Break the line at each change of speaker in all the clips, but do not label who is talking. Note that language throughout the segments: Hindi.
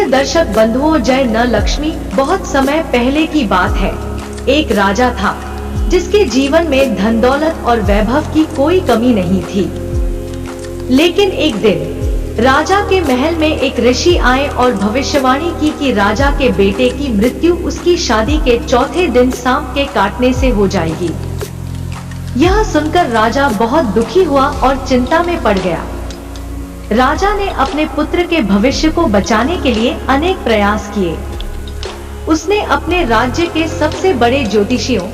प्रिय दर्शक बंधुओं, जय न लक्ष्मी। बहुत समय पहले की बात है। एक राजा था जिसके जीवन में धन दौलत और वैभव की कोई कमी नहीं थी। लेकिन एक दिन राजा के महल में एक ऋषि आए और भविष्यवाणी की कि राजा के बेटे की मृत्यु उसकी शादी के चौथे दिन सांप के काटने से हो जाएगी। यह सुनकर राजा बहुत दुखी हुआ और चिंता में पड़ गया। राजा ने अपने पुत्र के भविष्य को बचाने के लिए अनेक प्रयास किए। उसने अपने राज्य के सबसे बड़े ज्योतिषियों,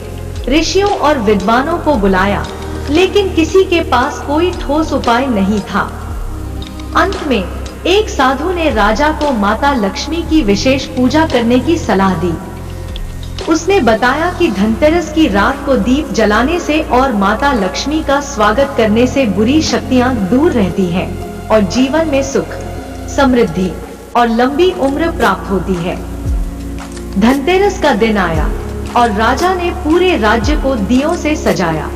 ऋषियों और विद्वानों को बुलाया, लेकिन किसी के पास कोई ठोस उपाय नहीं था। अंत में एक साधु ने राजा को माता लक्ष्मी की विशेष पूजा करने की सलाह दी। उसने बताया कि धनतेरस की रात को दीप जलाने से और माता लक्ष्मी का स्वागत करने से बुरी शक्तियां दूर रहती हैं और जीवन में सुख, समृद्धि और लंबी उम्र प्राप्त होती है। धनतेरस का दिन आया और राजा ने पूरे राज्य को दियों से सजाया।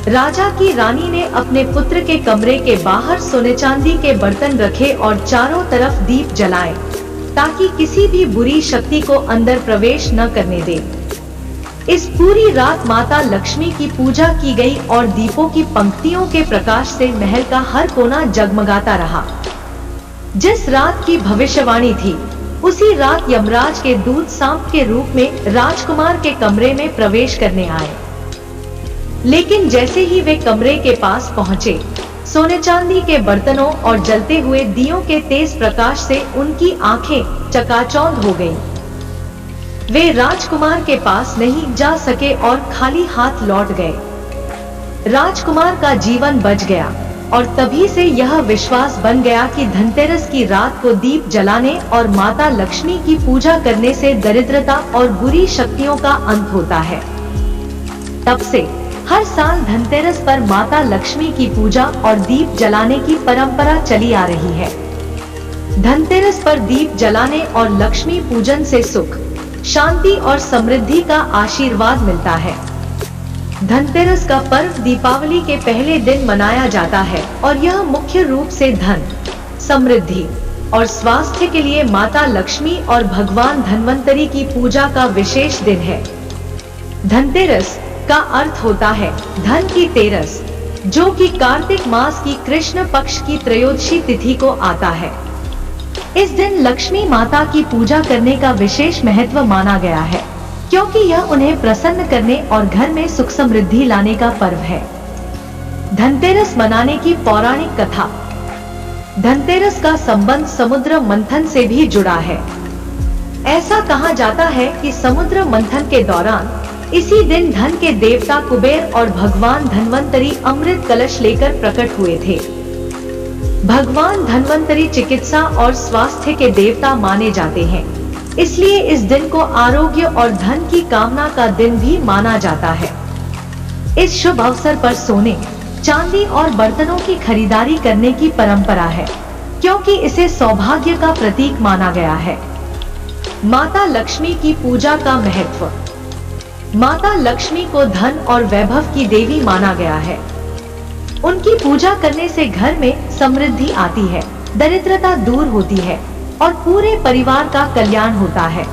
राजा की रानी ने अपने पुत्र के कमरे के बाहर सोने चांदी के बर्तन रखे और चारों तरफ दीप जलाए, ताकि किसी भी बुरी शक्ति को अंदर प्रवेश न करने दे। इस पूरी रात माता लक्ष्मी की पूजा की गई और दीपों की पंक्तियों के प्रकाश से महल का हर कोना जगमगाता रहा। जिस रात की भविष्यवाणी थी, उसी रात यमराज के दूत सांप के रूप में राजकुमार के कमरे में प्रवेश करने आए। लेकिन जैसे ही वे कमरे के पास पहुंचे, सोने चांदी के बर्तनों और जलते हुए दियों के तेज प्रकाश से उनकी आंखें चकाचौंध हो गईं। वे राजकुमार के पास नहीं जा सके और खाली हाथ लौट गए। राजकुमार का जीवन बच गया और तभी से यह विश्वास बन गया कि धनतेरस की रात को दीप जलाने और माता लक्ष्मी की पूजा करने से दरिद्रता और बुरी शक्तियों का अंत होता है। तब से हर साल धनतेरस पर माता लक्ष्मी की पूजा और दीप जलाने की परंपरा चली आ रही है। धनतेरस पर दीप जलाने और लक्ष्मी पूजन से सुख, शांति और समृद्धि का आशीर्वाद मिलता है। धनतेरस का पर्व दीपावली के पहले दिन मनाया जाता है और यह मुख्य रूप से धन, समृद्धि और स्वास्थ्य के लिए माता लक्ष्मी और भगवान धन्वंतरी की पूजा का विशेष दिन है। धनतेरस का अर्थ होता है धन की तेरस, जो कि कार्तिक मास की कृष्ण पक्ष की त्रयोदशी तिथि को आता है। इस दिन लक्ष्मी माता की पूजा करने का विशेष महत्व माना गया है, क्योंकि यह उन्हें प्रसन्न करने और घर में सुख समृद्धि लाने का पर्व है। धनतेरस मनाने की पौराणिक कथा। धनतेरस का संबंध समुद्र मंथन से भी जुड़ा है। ऐसा कहा जाता है कि समुद्र मंथन के दौरान इसी दिन धन के देवता कुबेर और भगवान धन्वंतरी अमृत कलश लेकर प्रकट हुए थे। भगवान धन्वंतरी चिकित्सा और स्वास्थ्य के देवता माने जाते हैं, इसलिए इस दिन को आरोग्य और धन की कामना का दिन भी माना जाता है। इस शुभ अवसर पर सोने, चांदी और बर्तनों की खरीदारी करने की परंपरा है, क्योंकि इसे सौभाग्य का प्रतीक माना गया है। माता लक्ष्मी की पूजा का महत्व। माता लक्ष्मी को धन और वैभव की देवी माना गया है। उनकी पूजा करने से घर में समृद्धि आती है, दरिद्रता दूर होती है और पूरे परिवार का कल्याण होता है।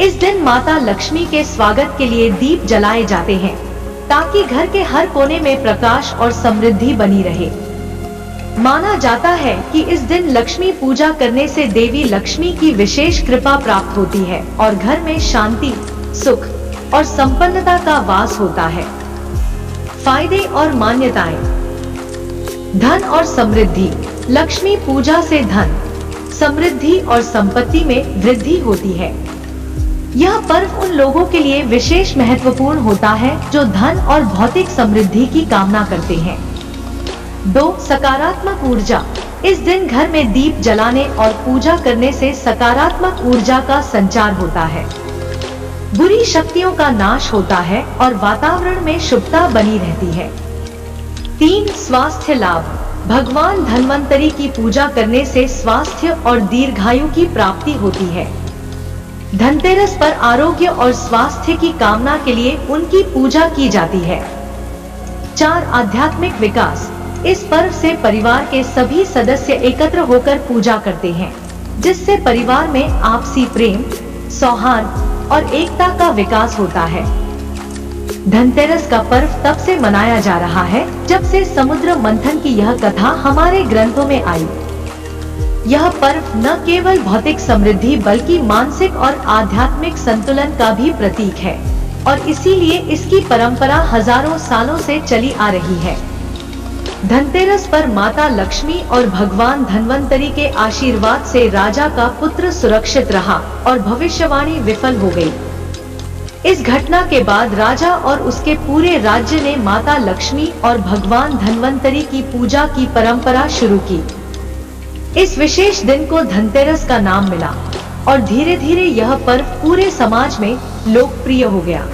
इस दिन माता लक्ष्मी के स्वागत के लिए दीप जलाए जाते हैं, ताकि घर के हर कोने में प्रकाश और समृद्धि बनी रहे। माना जाता है कि इस दिन लक्ष्मी पूजा करने से देवी लक्ष्मी की विशेष कृपा प्राप्त होती है और घर में शांति, सुख और संपन्नता का वास होता है। फायदे और मान्यताएं। धन और समृद्धि। लक्ष्मी पूजा से धन, समृद्धि और संपत्ति में वृद्धि होती है। यह पर्व उन लोगों के लिए विशेष महत्वपूर्ण होता है जो धन और भौतिक समृद्धि की कामना करते हैं। 2. सकारात्मक ऊर्जा। इस दिन घर में दीप जलाने और पूजा करने से सकारात्मक ऊर्जा का संचार होता है। बुरी शक्तियों का नाश होता है और वातावरण में शुभता बनी रहती है। 3. स्वास्थ्य लाभ। भगवान धन्वंतरी की पूजा करने से स्वास्थ्य और दीर्घायु की प्राप्ति होती है। धनतेरस पर आरोग्य और स्वास्थ्य की कामना के लिए उनकी पूजा की जाती है। 4. आध्यात्मिक विकास। इस पर्व से परिवार के सभी सदस्य एकत्र होकर पूजा करते हैं। जिससे परिवार में आपसी प्रेम, सौहार्द और एकता का विकास होता है। धनतेरस का पर्व तब से मनाया जा रहा है जब से समुद्र मंथन की यह कथा हमारे ग्रंथों में आई। यह पर्व न केवल भौतिक समृद्धि बल्कि मानसिक और आध्यात्मिक संतुलन का भी प्रतीक है और इसीलिए इसकी परंपरा हजारों सालों से चली आ रही है। धनतेरस पर माता लक्ष्मी और भगवान धन्वंतरी के आशीर्वाद से राजा का पुत्र सुरक्षित रहा और भविष्यवाणी विफल हो गई। इस घटना के बाद राजा और उसके पूरे राज्य ने माता लक्ष्मी और भगवान धन्वंतरी की पूजा की परंपरा शुरू की। इस विशेष दिन को धनतेरस का नाम मिला और धीरे धीरे यह पर्व पूरे समाज में लोकप्रिय हो गया।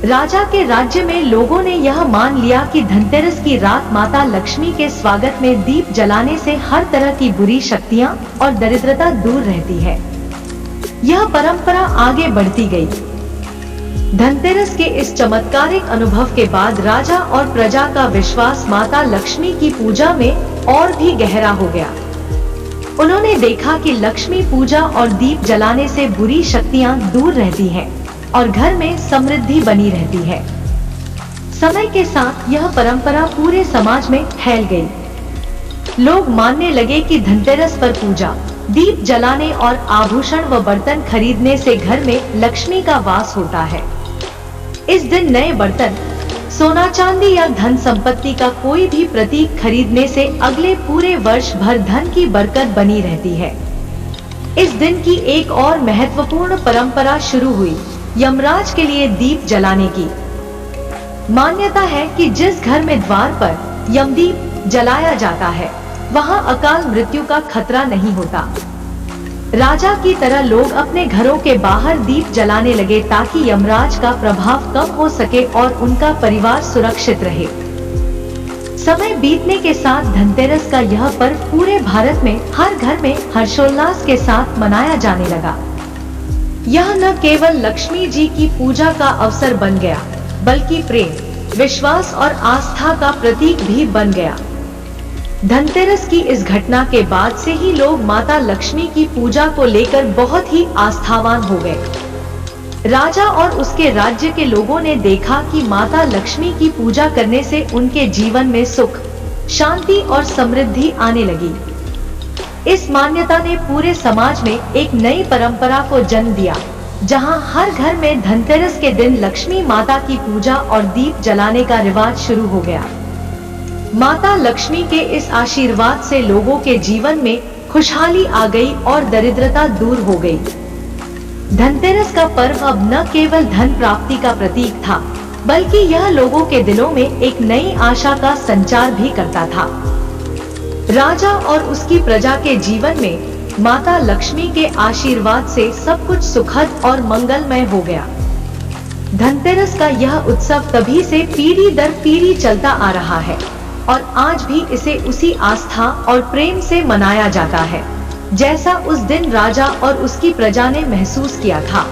राजा के राज्य में लोगों ने यह मान लिया कि धनतेरस की रात माता लक्ष्मी के स्वागत में दीप जलाने से हर तरह की बुरी शक्तियां और दरिद्रता दूर रहती है। यह परंपरा आगे बढ़ती गई। धनतेरस के इस चमत्कारिक अनुभव के बाद राजा और प्रजा का विश्वास माता लक्ष्मी की पूजा में और भी गहरा हो गया। उन्होंने देखा कि लक्ष्मी पूजा और दीप जलाने से बुरी शक्तियां दूर रहती हैं और घर में समृद्धि बनी रहती है। समय के साथ यह परंपरा पूरे समाज में फैल गई। लोग मानने लगे कि धनतेरस पर पूजा, दीप जलाने और आभूषण व बर्तन खरीदने से घर में लक्ष्मी का वास होता है। इस दिन नए बर्तन, सोना चांदी या धन संपत्ति का कोई भी प्रतीक खरीदने से अगले पूरे वर्ष भर धन की बरकत बनी रहती है। इस दिन की एक और महत्वपूर्ण परंपरा शुरू हुई, यमराज के लिए दीप जलाने की। मान्यता है कि जिस घर में द्वार पर यमदीप जलाया जाता है, वहां अकाल मृत्यु का खतरा नहीं होता। राजा की तरह लोग अपने घरों के बाहर दीप जलाने लगे ताकि यमराज का प्रभाव कम हो सके और उनका परिवार सुरक्षित रहे। समय बीतने के साथ धनतेरस का यह पर्व पूरे भारत में हर घर में हर्षोल्लास के साथ मनाया जाने लगा। यह न केवल लक्ष्मी जी की पूजा का अवसर बन गया, बल्कि प्रेम, विश्वास और आस्था का प्रतीक भी बन गया। धनतेरस की इस घटना के बाद से ही लोग माता लक्ष्मी की पूजा को लेकर बहुत ही आस्थावान हो गए। राजा और उसके राज्य के लोगों ने देखा कि माता लक्ष्मी की पूजा करने से उनके जीवन में सुख, शांति और समृद्धि आने लगी। इस मान्यता ने पूरे समाज में एक नई परंपरा को जन्म दिया, जहां हर घर में धनतेरस के दिन लक्ष्मी माता की पूजा और दीप जलाने का रिवाज शुरू हो गया। माता लक्ष्मी के इस आशीर्वाद से लोगों के जीवन में खुशहाली आ गई और दरिद्रता दूर हो गई। धनतेरस का पर्व अब न केवल धन प्राप्ति का प्रतीक था, बल्कि यह लोगों के दिलों में एक नई आशा का संचार भी करता था। राजा और उसकी प्रजा के जीवन में माता लक्ष्मी के आशीर्वाद से सब कुछ सुखद और मंगलमय हो गया। धनतेरस का यह उत्सव तभी से पीढ़ी दर पीढ़ी चलता आ रहा है और आज भी इसे उसी आस्था और प्रेम से मनाया जाता है, जैसा उस दिन राजा और उसकी प्रजा ने महसूस किया था।